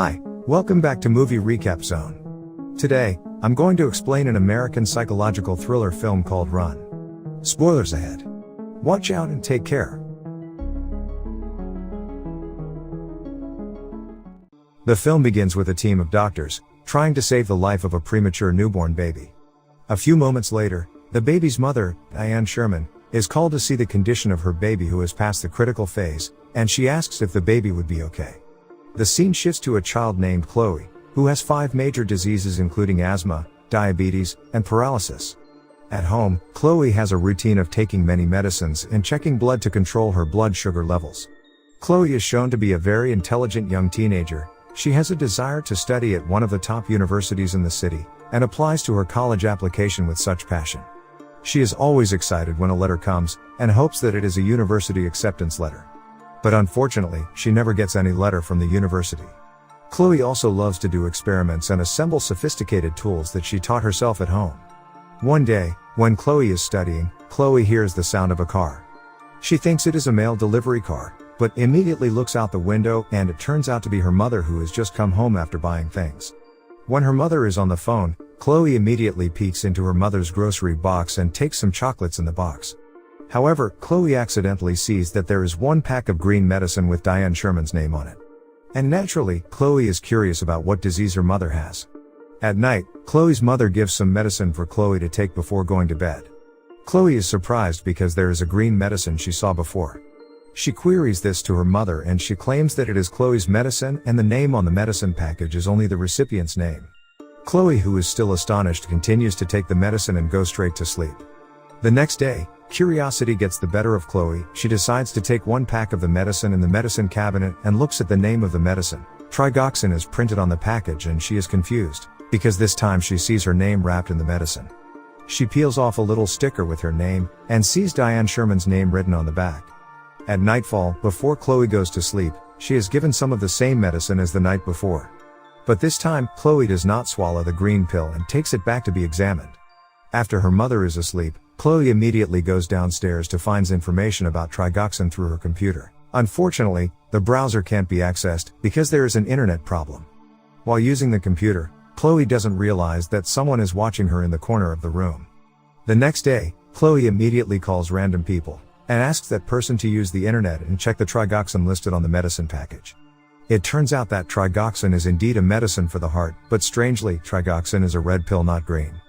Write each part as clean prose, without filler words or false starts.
Hi, welcome back to Movie Recap Zone. Today, I'm going to explain an American psychological thriller film called Run. Spoilers ahead. Watch out and take care. The film begins with a team of doctors trying to save the life of a premature newborn baby. A few moments later, the baby's mother, Diane Sherman, is called to see the condition of her baby who has passed the critical phase, and she asks if the baby would be okay. The scene shifts to a child named Chloe, who has 5 major diseases including asthma, diabetes, and paralysis. At home, Chloe has a routine of taking many medicines and checking blood to control her blood sugar levels. Chloe is shown to be a very intelligent young teenager. She has a desire to study at one of the top universities in the city, and applies to her college application with such passion. She is always excited when a letter comes, and hopes that it is a university acceptance letter. But unfortunately, she never gets any letter from the university. Chloe also loves to do experiments and assemble sophisticated tools that she taught herself at home. One day, when Chloe is studying, Chloe hears the sound of a car. She thinks it is a mail delivery car, but immediately looks out the window, and it turns out to be her mother who has just come home after buying things. When her mother is on the phone, Chloe immediately peeks into her mother's grocery box and takes some chocolates in the box. However, Chloe accidentally sees that there is one pack of green medicine with Diane Sherman's name on it. And naturally, Chloe is curious about what disease her mother has. At night, Chloe's mother gives some medicine for Chloe to take before going to bed. Chloe is surprised because there is a green medicine she saw before. She queries this to her mother and she claims that it is Chloe's medicine and the name on the medicine package is only the recipient's name. Chloe, who is still astonished, continues to take the medicine and go straight to sleep. The next day, curiosity gets the better of Chloe. She decides to take one pack of the medicine in the medicine cabinet and looks at the name of the medicine. Trigoxin is printed on the package and she is confused, because this time she sees her name wrapped in the medicine. She peels off a little sticker with her name, and sees Diane Sherman's name written on the back. At nightfall, before Chloe goes to sleep, she is given some of the same medicine as the night before. But this time, Chloe does not swallow the green pill and takes it back to be examined. After her mother is asleep, Chloe immediately goes downstairs to find information about Trigoxin through her computer. Unfortunately, the browser can't be accessed because there is an internet problem. While using the computer, Chloe doesn't realize that someone is watching her in the corner of the room. The next day, Chloe immediately calls random people and asks that person to use the internet and check the Trigoxin listed on the medicine package. It turns out that Trigoxin is indeed a medicine for the heart, but strangely, Trigoxin is a red pill, not green.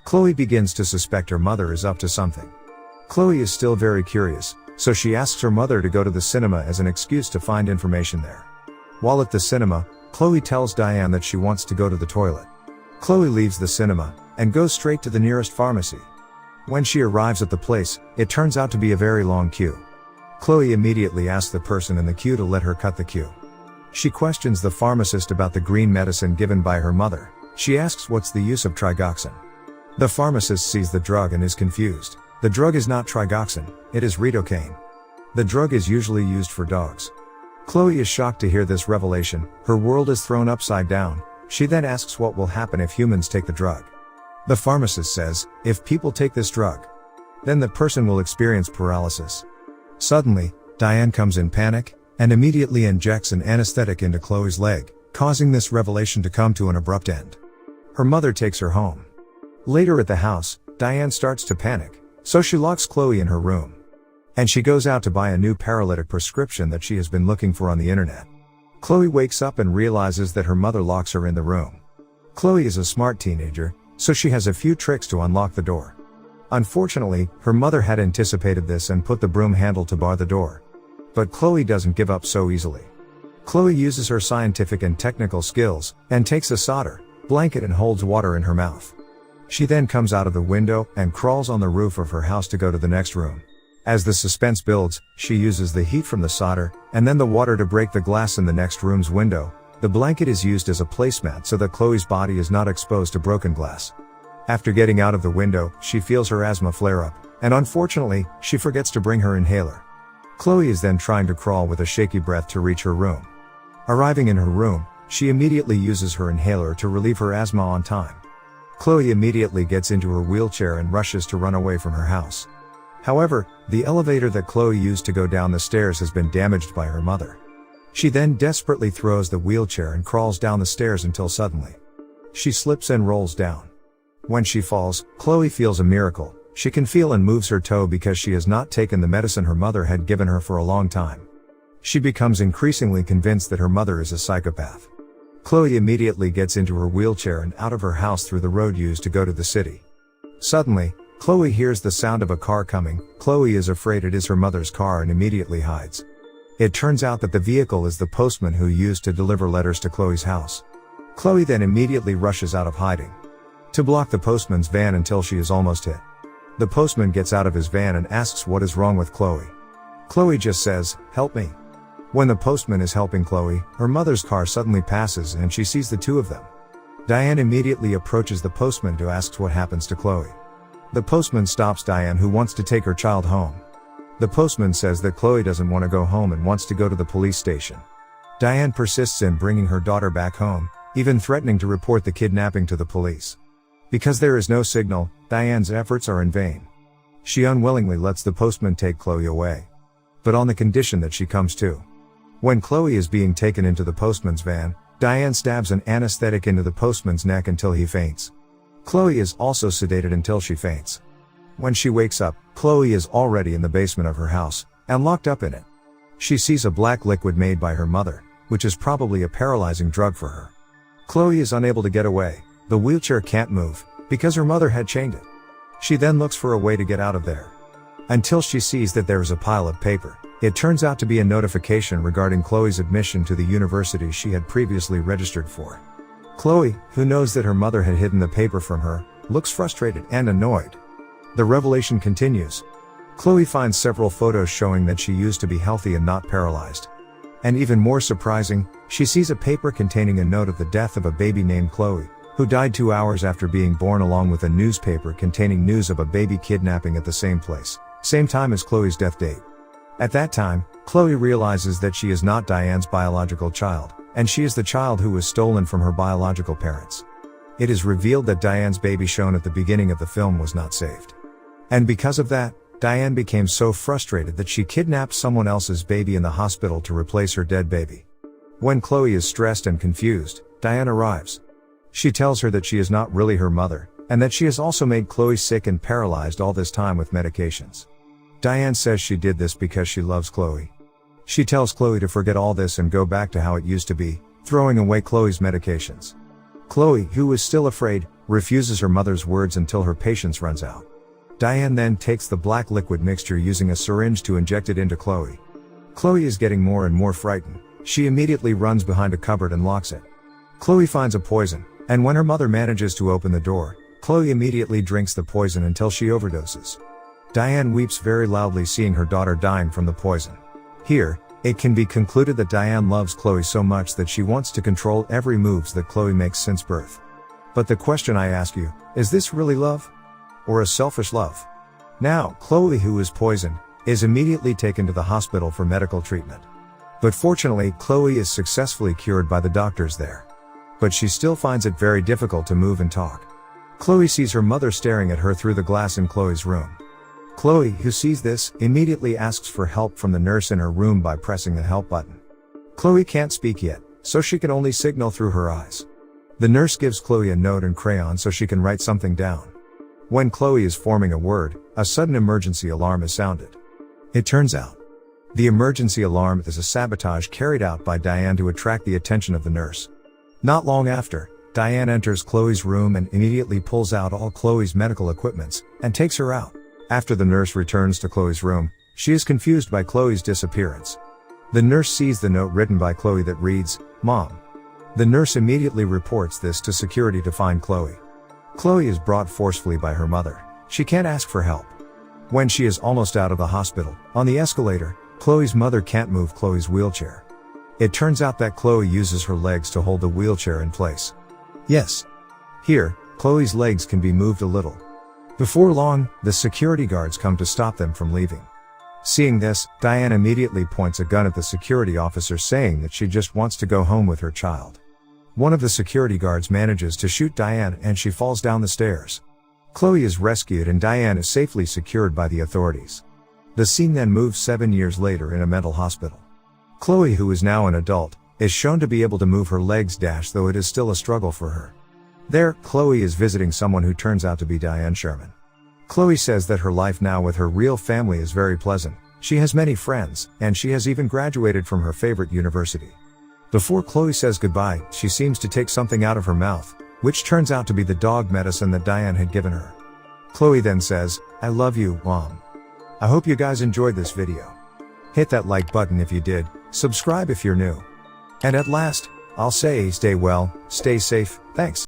Chloe begins to suspect her mother is up to something. Chloe is still very curious, so she asks her mother to go to the cinema as an excuse to find information there. While at the cinema, Chloe tells Diane that she wants to go to the toilet. Chloe leaves the cinema and goes straight to the nearest pharmacy. When she arrives at the place, it turns out to be a very long queue. Chloe immediately asks the person in the queue to let her cut the queue. She questions the pharmacist about the green medicine given by her mother. She asks what's the use of Trigoxin. The pharmacist sees the drug and is confused. The drug is not Trigoxin, it is lidocaine. The drug is usually used for dogs. Chloe is shocked to hear this revelation. Her world is thrown upside down. She then asks what will happen if humans take the drug. The pharmacist says, if people take this drug, then the person will experience paralysis. Suddenly, Diane comes in panic, and immediately injects an anesthetic into Chloe's leg, causing this revelation to come to an abrupt end. Her mother takes her home. Later at the house, Diane starts to panic, so she locks Chloe in her room. And she goes out to buy a new paralytic prescription that she has been looking for on the internet. Chloe wakes up and realizes that her mother locks her in the room. Chloe is a smart teenager, so she has a few tricks to unlock the door. Unfortunately, her mother had anticipated this and put the broom handle to bar the door. But Chloe doesn't give up so easily. Chloe uses her scientific and technical skills, and takes a solder blanket and holds water in her mouth. She then comes out of the window and crawls on the roof of her house to go to the next room. As the suspense builds, she uses the heat from the solder, and then the water to break the glass in the next room's window. The blanket is used as a placemat so that Chloe's body is not exposed to broken glass. After getting out of the window, she feels her asthma flare up, and unfortunately, she forgets to bring her inhaler. Chloe is then trying to crawl with a shaky breath to reach her room. Arriving in her room, she immediately uses her inhaler to relieve her asthma on time. Chloe immediately gets into her wheelchair and rushes to run away from her house. However, the elevator that Chloe used to go down the stairs has been damaged by her mother. She then desperately throws the wheelchair and crawls down the stairs until suddenly she slips and rolls down. When she falls, Chloe feels a miracle. She can feel and moves her toe because she has not taken the medicine her mother had given her for a long time. She becomes increasingly convinced that her mother is a psychopath. Chloe immediately gets into her wheelchair and out of her house through the road used to go to the city. Suddenly, Chloe hears the sound of a car coming. Chloe is afraid it is her mother's car and immediately hides. It turns out that the vehicle is the postman who used to deliver letters to Chloe's house. Chloe then immediately rushes out of hiding to block the postman's van until she is almost hit. The postman gets out of his van and asks what is wrong with Chloe. Chloe just says, "Help me." When the postman is helping Chloe, her mother's car suddenly passes and she sees the two of them. Diane immediately approaches the postman to ask what happens to Chloe. The postman stops Diane, who wants to take her child home. The postman says that Chloe doesn't want to go home and wants to go to the police station. Diane persists in bringing her daughter back home, even threatening to report the kidnapping to the police. Because there is no signal, Diane's efforts are in vain. She unwillingly lets the postman take Chloe away, but on the condition that she comes to. When Chloe is being taken into the postman's van, Diane stabs an anesthetic into the postman's neck until he faints. Chloe is also sedated until she faints. When she wakes up, Chloe is already in the basement of her house, and locked up in it. She sees a black liquid made by her mother, which is probably a paralyzing drug for her. Chloe is unable to get away. The wheelchair can't move, because her mother had chained it. She then looks for a way to get out of there, until she sees that there is a pile of paper. It turns out to be a notification regarding Chloe's admission to the university she had previously registered for. Chloe, who knows that her mother had hidden the paper from her, looks frustrated and annoyed. The revelation continues. Chloe finds several photos showing that she used to be healthy and not paralyzed. And even more surprising, she sees a paper containing a note of the death of a baby named Chloe, who died 2 hours after being born, along with a newspaper containing news of a baby kidnapping at the same place, same time as Chloe's death date. At that time, Chloe realizes that she is not Diane's biological child, and she is the child who was stolen from her biological parents. It is revealed that Diane's baby shown at the beginning of the film was not saved. And because of that, Diane became so frustrated that she kidnapped someone else's baby in the hospital to replace her dead baby. When Chloe is stressed and confused, Diane arrives. She tells her that she is not really her mother, and that she has also made Chloe sick and paralyzed all this time with medications. Diane says she did this because she loves Chloe. She tells Chloe to forget all this and go back to how it used to be, throwing away Chloe's medications. Chloe, who is still afraid, refuses her mother's words until her patience runs out. Diane then takes the black liquid mixture using a syringe to inject it into Chloe. Chloe is getting more and more frightened. She immediately runs behind a cupboard and locks it. Chloe finds a poison, and when her mother manages to open the door, Chloe immediately drinks the poison until she overdoses. Diane weeps very loudly seeing her daughter dying from the poison. Here, it can be concluded that Diane loves Chloe so much that she wants to control every move that Chloe makes since birth. But the question I ask you, is this really love? Or a selfish love? Now, Chloe, who is poisoned, is immediately taken to the hospital for medical treatment. But fortunately, Chloe is successfully cured by the doctors there. But she still finds it very difficult to move and talk. Chloe sees her mother staring at her through the glass in Chloe's room. Chloe, who sees this, immediately asks for help from the nurse in her room by pressing the help button. Chloe can't speak yet, so she can only signal through her eyes. The nurse gives Chloe a note and crayon so she can write something down. When Chloe is forming a word, a sudden emergency alarm is sounded. It turns out, the emergency alarm is a sabotage carried out by Diane to attract the attention of the nurse. Not long after, Diane enters Chloe's room and immediately pulls out all Chloe's medical equipments, and takes her out. After the nurse returns to Chloe's room, she is confused by Chloe's disappearance. The nurse sees the note written by Chloe that reads, "Mom." The nurse immediately reports this to security to find Chloe. Chloe is brought forcefully by her mother. She can't ask for help. When she is almost out of the hospital, on the escalator, Chloe's mother can't move Chloe's wheelchair. It turns out that Chloe uses her legs to hold the wheelchair in place. Yes. Here, Chloe's legs can be moved a little. Before long, the security guards come to stop them from leaving. Seeing this, Diane immediately points a gun at the security officer, saying that she just wants to go home with her child. One of the security guards manages to shoot Diane and she falls down the stairs. Chloe is rescued and Diane is safely secured by the authorities. The scene then moves 7 years later in a mental hospital. Chloe, who is now an adult, is shown to be able to move her legs, though it is still a struggle for her. There, Chloe is visiting someone who turns out to be Diane Sherman. Chloe says that her life now with her real family is very pleasant. She has many friends, and she has even graduated from her favorite university. Before Chloe says goodbye, she seems to take something out of her mouth, which turns out to be the dog medicine that Diane had given her. Chloe then says, "I love you, Mom." I hope you guys enjoyed this video. Hit that like button if you did, subscribe if you're new. And at last, I'll say stay well, stay safe, thanks.